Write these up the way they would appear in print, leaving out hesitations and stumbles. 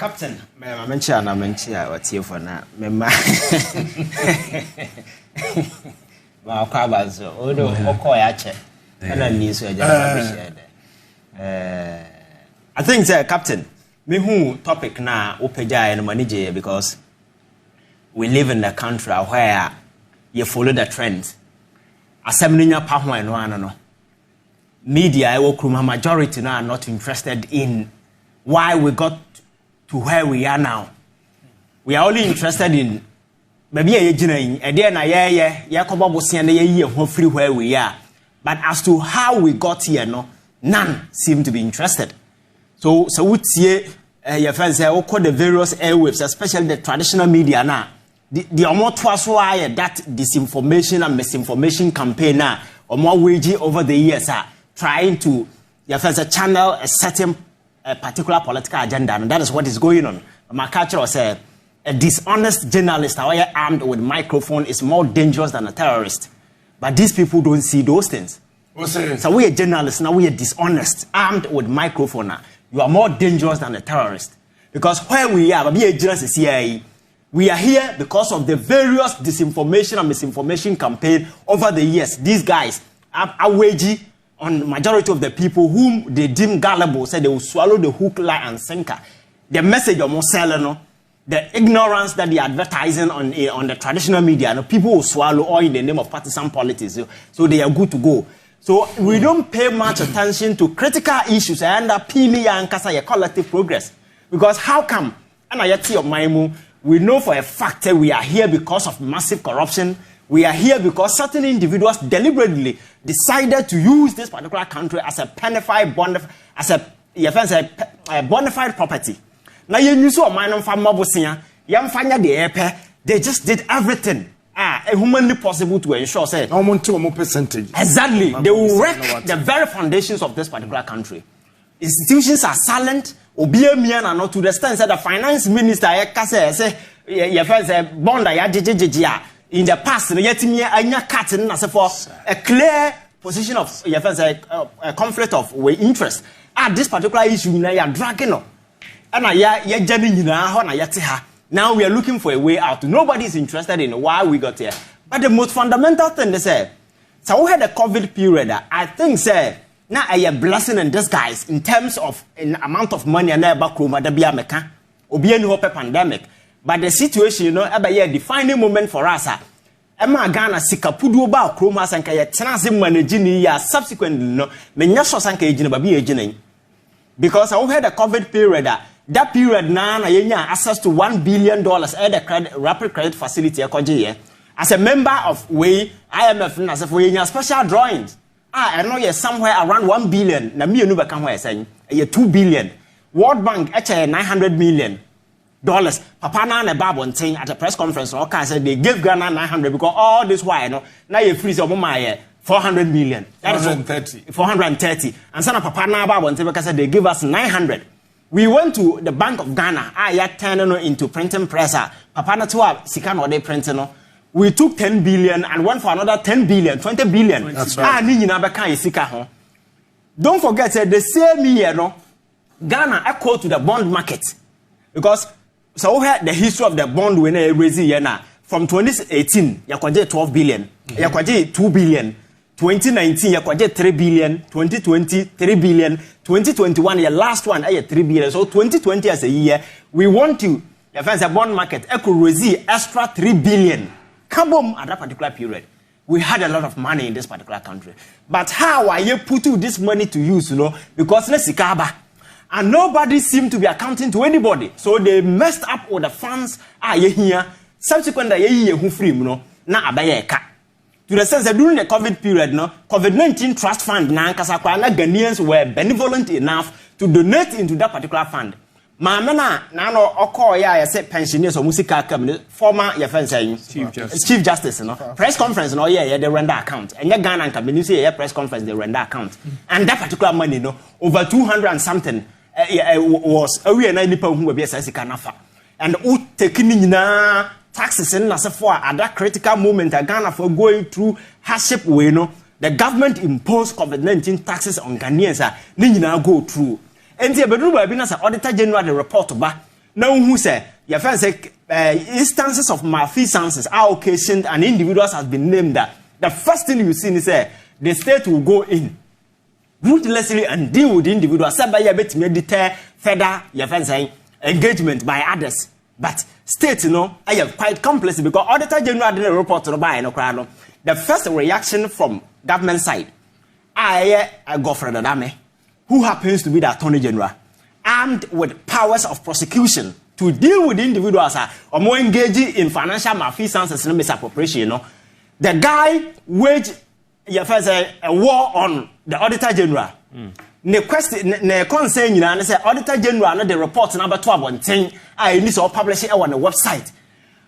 Captain, I mention what's here for now. Memma. Well, Cabas, although Okoyache, and I need to I think, Captain, me who topic now, Upeja and Manije, because we live in a country where you follow the trends. Assembling your power and one. Media, I will majority now are not interested in why we got to where we are now. We are only interested in maybe free where we are. But as to how we got here, no, none seem to be interested. So we see your friends say, the various airwaves, especially the traditional media now. The amount was why that disinformation and misinformation campaign now, or more waging over the years are trying to your friends channel a certain particular political agenda, and that is what is going on. My culture was a dishonest journalist, however armed with microphone, is more dangerous than a terrorist. But these people don't see those things. So we are journalists now. We are dishonest, armed with microphone. Now you are more dangerous than a terrorist, because where we are, we are here because of the various disinformation and misinformation campaign over the years. These guys are waging on majority of the people whom they deem gullible, said they will swallow the hook, line, and sinker. The message of Moselano, the ignorance that they are advertising on the traditional media, people will swallow all in the name of partisan politics. So they are good to go. So we don't pay much attention to critical issues and appealing and collective progress. Because how come? And I of my we know for a fact that we are here because of massive corruption. We are here because certain individuals deliberately decided to use this particular country as a bona fide property. Now you use a minor farm mobusia, young fanya the air, they just did everything humanly possible to ensure say percentage. Exactly. They will wreck the very foundations of this particular country. Institutions are silent. Obiemian not to the extent that the finance minister say your friends bond in the past for a clear position of your friends a conflict of interest. At this particular issue, you are dragging up. Now we are looking for a way out. Nobody is interested in why we got here. But the most fundamental thing they say, so we had a COVID period. I think say now a blessing in disguise in terms of an amount of money and about Kroma the Biameka or be any pandemic. But the situation, a defining moment for us. Emma Ghana Sikapudu about Kroma and Kaya Tanazim Managini subsequently Menyasho Sanka Babi. Because I had a COVID period. That period now I access to $1 billion at the rapid credit facility as a member of IMF as a special drawings. I know you're somewhere around 1 billion. Na me you come where saying you're 2 billion. World Bank actually $900 million. Papa na Babon saying at a press conference, okay, said they gave Ghana 900 because all this while now you freeze over my 400 million. That 430. 430. And son of Papa na Babon said they give us 900. We went to the Bank of Ghana. I turned into printing press. Papa na to sikan or they printing. We took 10 billion and went for another 10 billion, 20 billion. That's right. Don't forget that the same year, Ghana echoed to the bond market. Because so we had the history of the bond when they raised from 2018, yakwaje 12 billion, yakwaje 2 billion, 2019, yakwaje 3 billion, 2020, 3 billion, 2021, your last one, 3 billion. So 2020 as a year, we want to, the bond market, echo raise extra 3 billion. Kabom at that particular period. We had a lot of money in this particular country. But how are you putting this money to use, Because let's see, and nobody seemed to be accounting to anybody. So they messed up with the funds. Here. Subsequently, who free, na abayeka. To the sense that during the COVID period, COVID-19 trust fund, Ghanaians were benevolent enough to donate into that particular fund. Mamana nano oko ya said pensioners or musical cabinet former Chief Justice press conference they render account and your Ghana cabinet say press conference they render account and that particular money over 200 and something was we and any who will be a and taking taxes and as for at that critical moment Ghana for going through hardship way the government imposed COVID-19 taxes on Ghanaians now go through. And the bedroom will be as Auditor General the report Now who say your friend say instances of malfeasances are occasioned and individuals has been named that. The first thing you see is the state will go in ruthlessly and deal with the individual. Said by your deter further your friend saying engagement by others. But state, I have quite complex because Auditor General did a report to the buy no crowd. The first reaction from government side, I go for the dame, who happens to be the Attorney General, armed with powers of prosecution to deal with individuals or more engaging in financial malfeasance and misappropriation. The guy waged a war on the Auditor General. Ne question, ne concern you and say Auditor General the report number 12 on 10. I need to publish it on the website.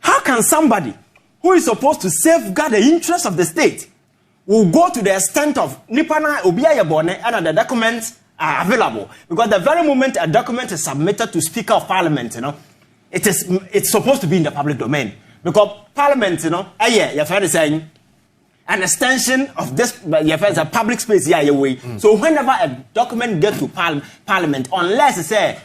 How can somebody who is supposed to safeguard the interests of the state will go to the extent of Nipana Obiya Bone and the documents are available? Because the very moment a document is submitted to Speaker of Parliament, it's supposed to be in the public domain. Because Parliament, your friend is saying, an extension of this, your friends, a public space, So whenever a document gets to Parliament, unless it's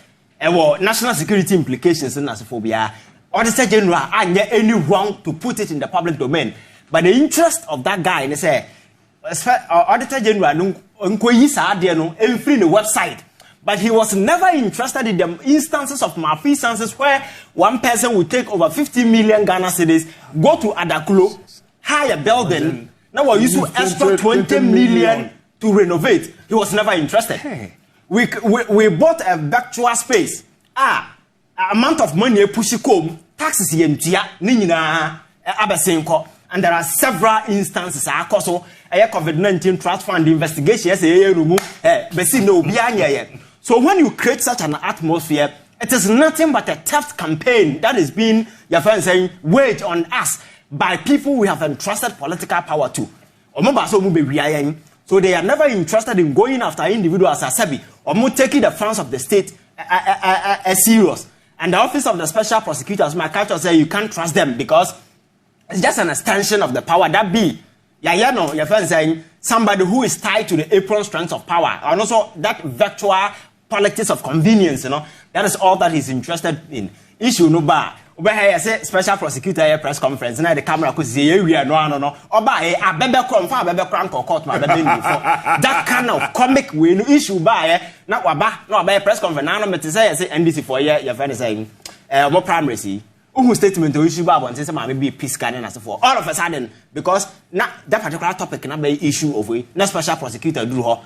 national security implications and phobia, Auditor General and any wrong to put it in the public domain. But the interest of that guy, they say, Auditor General, no free the website. But he was never interested in the instances of malfeasances where one person would take over 50 million Ghana cedis, go to Adakulo, hire a building, now we use extra 20 million to renovate. He was never interested. Hey. We bought a virtual space. Amount of money push home, taxes yentia, nina, abasenko. And there are several instances. Also, a COVID-19 trust fund investigation. So when you create such an atmosphere, it is nothing but a theft campaign that is being, your friend saying, waged on us by people we have entrusted political power to. So they are never interested in going after individuals as Sebi or taking the funds of the state as serious. And the office of the special prosecutors, my culture say you can't trust them because it's just an extension of the power that be. Your friend saying somebody who is tied to the apron strength of power. And also that virtual politics of convenience, that is all that he's interested in. Issue no bar. I say special prosecutor press conference and the camera could say we are no. That kind of comic win issue by not by press conference. Now I'm to say NDC for your friend is saying more primary. Who statement to issue about and say maybe peace scanning as for all of a sudden because that particular topic cannot be issue of we no special prosecutor do her.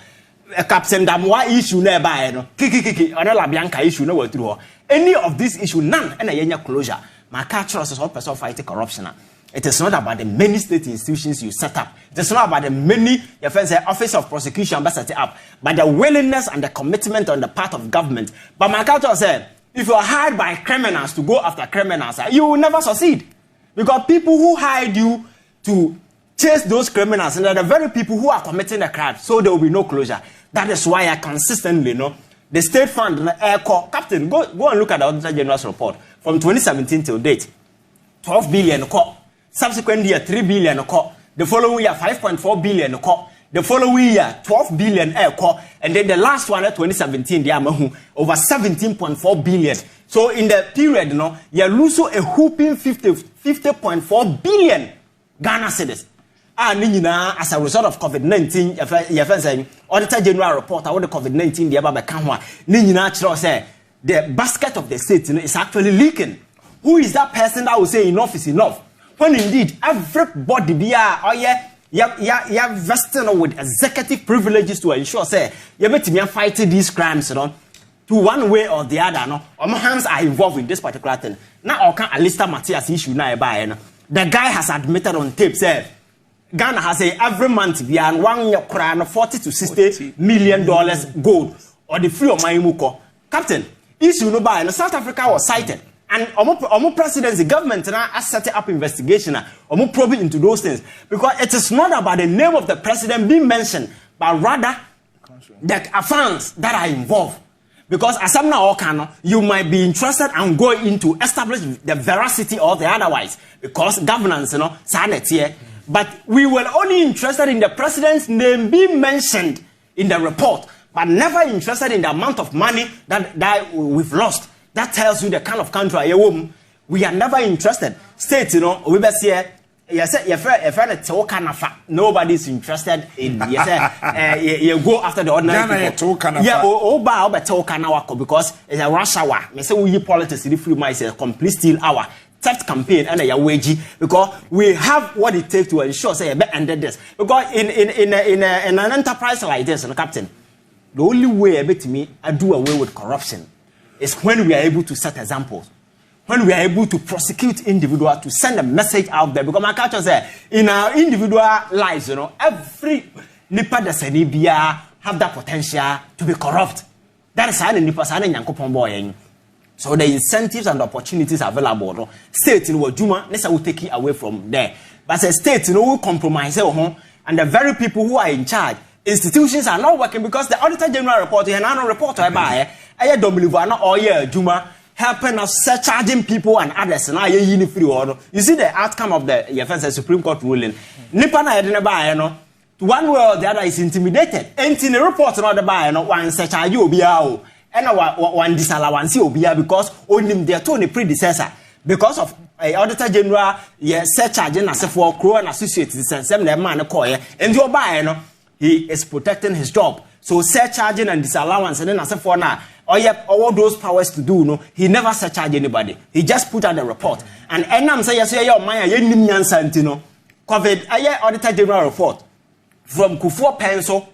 Captain Damwa issue nearby, Kiki, or La Bianca issue no through any of these issues, none, and a year closure. My culture is all person fighting corruption. It is not about the many state institutions you set up. It is not about the many, your friends say, office of prosecution set it up, but the willingness and the commitment on the part of government. But my culture said, if you are hired by criminals to go after criminals, you will never succeed. Because people who hired you to chase those criminals, and they're the very people who are committing the crime, so there will be no closure. That is why I consistently the state fund, the air corps, Captain, go and look at the Auditor General's report from 2017 till date. 12 billion core. Subsequent year, 3 billion core. The following year, 5.4 billion core. The following year, 12 billion air core. And then the last one, 2017, they are over 17.4 billion. So in the period, you lose a whooping 50.4 billion Ghana cedis. As a result of COVID-19, your friend saying, Auditor General report about the COVID-19, the Abba Kanwa, Nina say the basket of the state is actually leaking. Who is that person that will say enough is enough? When indeed everybody be vested with executive privileges to ensure say you better fight these crimes, to one way or the other. My hands are involved in this particular thing. Now I can't Alistair Matthias issue now. The guy has admitted on tape say Ghana has every month beyond 1 year crown $40 to $60 million gold or the free of my muko. Captain, issue no buy. South Africa was cited. And Omo presidency government now has set up investigation. Omo probing into those things. Because it is not about the name of the president being mentioned, but rather the affairs that are involved. Because as I'm now, you might be interested and go into establish the veracity or the otherwise. Because governance, sanity. But we were only interested in the president's name being mentioned in the report, but never interested in the amount of money that we've lost. That tells you the kind of country we are never interested. State, we best here. Yes, your friend nobody's interested in. Yes, you go after the ordinary people. Because it's a rush hour. Me say we politics in free mind is a complete steal hour. Theft campaign and a wage because we have what it takes to ensure say ended this. Because in an enterprise like this, Captain, the only way I do away with corruption is when we are able to set examples. When we are able to prosecute individuals to send a message out there, because my culture says in our individual lives, every nipa that have that potential to be corrupt. That is how the nipa boy. So the incentives and opportunities are available. State in Wajuma, let's will take it away from there. But as a state, will compromise and the very people who are in charge, institutions are not working because the Auditor General report and annual report I Juma. Helping us surcharging people and others and you see the outcome of the Supreme Court ruling. Nipa na yedene one way or the other is intimidated. And in the report not the buy one surcharge obia and one disallowance obia because only their Tony predecessor because of Auditor General surcharging as for crew and associates and some man call and your buy he is protecting his job. So surcharging and disallowance and then as for now all those powers to do, no, he never surcharged anybody. He just put out the report. And I'm saying, COVID, Auditor General report from Kufuor pencil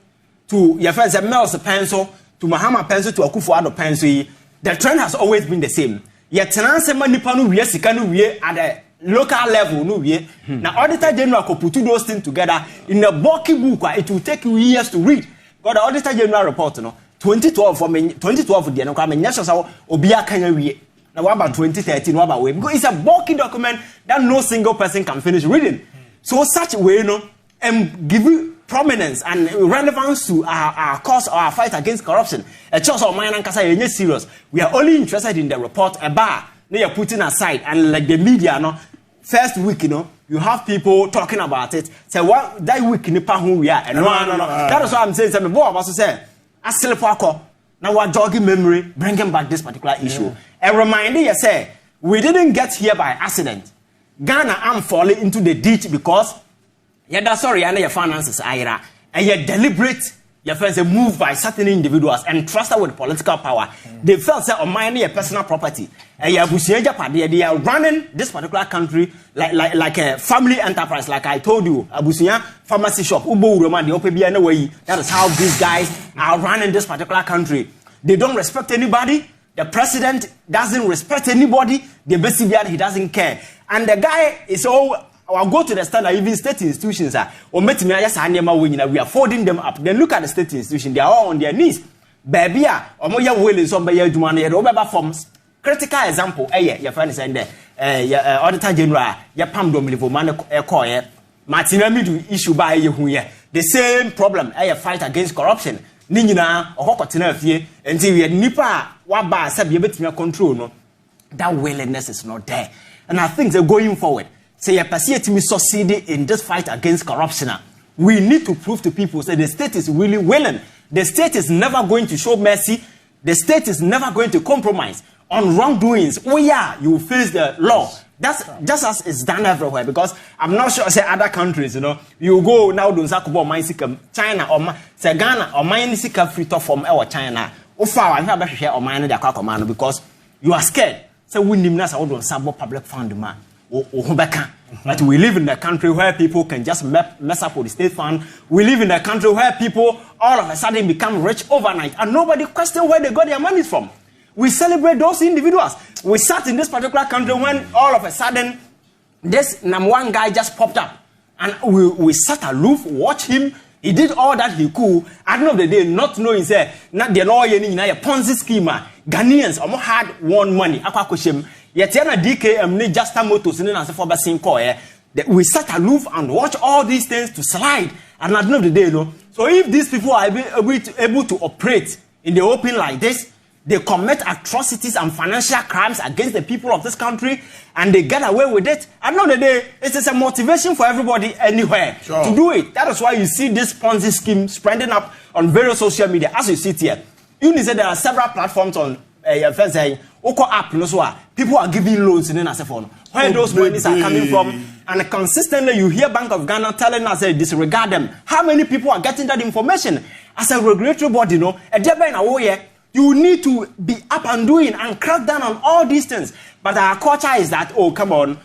to your friends Mel's pencil to Mahama pencil to Akufo-Addo pencil. The trend has always been the same. Yet, Tenanse we at the local level, no, now Auditor General could put those things together in a bulky book. It will take you years to read. But the Auditor General report, 2012 for me, 2012 the no yes so obia can we now what about 2013 what about way because it's a bulky document that no single person can finish reading. So such way give you prominence and relevance to our cause or our fight against corruption. A choice of mine and kasa serious. We are only interested in the report a bar they are putting aside and like the media first week you have people talking about it. Say what that week nipa who we are and no. That is what I'm saying. Some boy also say now we're jogging memory, bringing back this particular issue. A reminder, you say, we didn't get here by accident. Ghana, I'm falling into the ditch because that's sorry, I know your finances, Ira, and you're deliberate. Your friends are moved by certain individuals and trusted with political power. They felt that on my personal property. And they are running this particular country like a family enterprise, like I told you. Abusia pharmacy shop, Ubo Roman, the OPB way. That is how these guys are running this particular country. They don't respect anybody. The president doesn't respect anybody. The best he doesn't care. And the guy is all. I'll go to the standard, even state institutions are, or we are folding them up. Then look at the state institutions, they are all on their knees. Baby, or more willing somebody forms. Critical example, your friend is saying there, Auditor General, your Pam Dominivo man, Martina Midu issue by you here. The same problem, fight against corruption. Nina, or Hokotina Fie, until we had Nipa, Waba, said you bet me control, no. That willingness is not there. And I think they're going forward. Say a to succeed in this fight against corruption. We need to prove to people that the state is really willing. The state is never going to show mercy. The state is never going to compromise on wrongdoings. Oh yeah, you will face the law. That's just as it's done everywhere. Because I'm not sure, say other countries, you go now to China or say Ghana or mine free to from our China. Oh far, I have to share or mine the because you are scared. So we need not public fund man. But we live in a country where people can just mess up with the state fund. We live in a country where people all of a sudden become rich overnight and nobody questions where they got their money from. We celebrate those individuals. We sat in this particular country when all of a sudden this number one guy just popped up and we sat aloof, watch him. He did all that he could. At the end of the day, not knowing say not the lawyer in a Ponzi scheme. Ghanaians almost had won money. Yet DKM just a motors in answer for we sat aloof and watch all these things to slide. And at the end of the day, so if these people are able to operate in the open like this, they commit atrocities and financial crimes against the people of this country, and they get away with it. At the end of the day, it is a motivation for everybody anywhere to do it. That is why you see this Ponzi scheme spreading up on various social media. As you see here, you need to say there are several platforms on Oko app no so people are giving loans in Nasefon. Where those monies are coming from, and consistently you hear Bank of Ghana telling us disregard them. How many people are getting that information? As a regulatory body, you need to be up and doing and crack down on all these things. But our culture is that, oh, come on,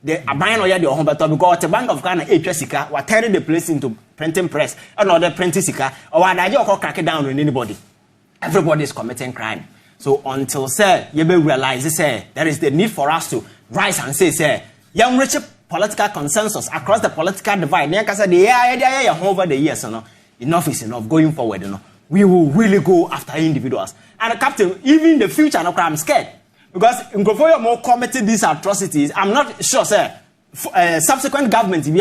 the abine or the Hombato because the Bank of Ghana Sika were turning the place into printing press, another printing Sika, or I just crack it down on anybody. Everybody is committing crime. So until say you realize say there is the need for us to rise and say young rich political consensus across the political divide. Over the years, enough is enough. Going forward, we will really go after individuals. And Captain, even in the future, I'm scared. Because in Kofi more committed these atrocities, I'm not sure, sir, subsequent governments will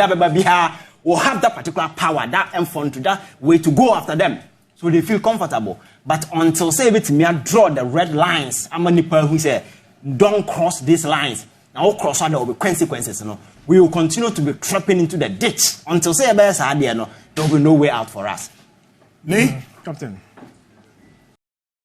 have that particular power, that influence, that way to go after them. So they feel comfortable. But until say it me draw the red lines, I'm a people who say, don't cross these lines. Now cross there will be consequences. We will continue to be trapping into the ditch until say there will be no way out for us. Nee, Captain.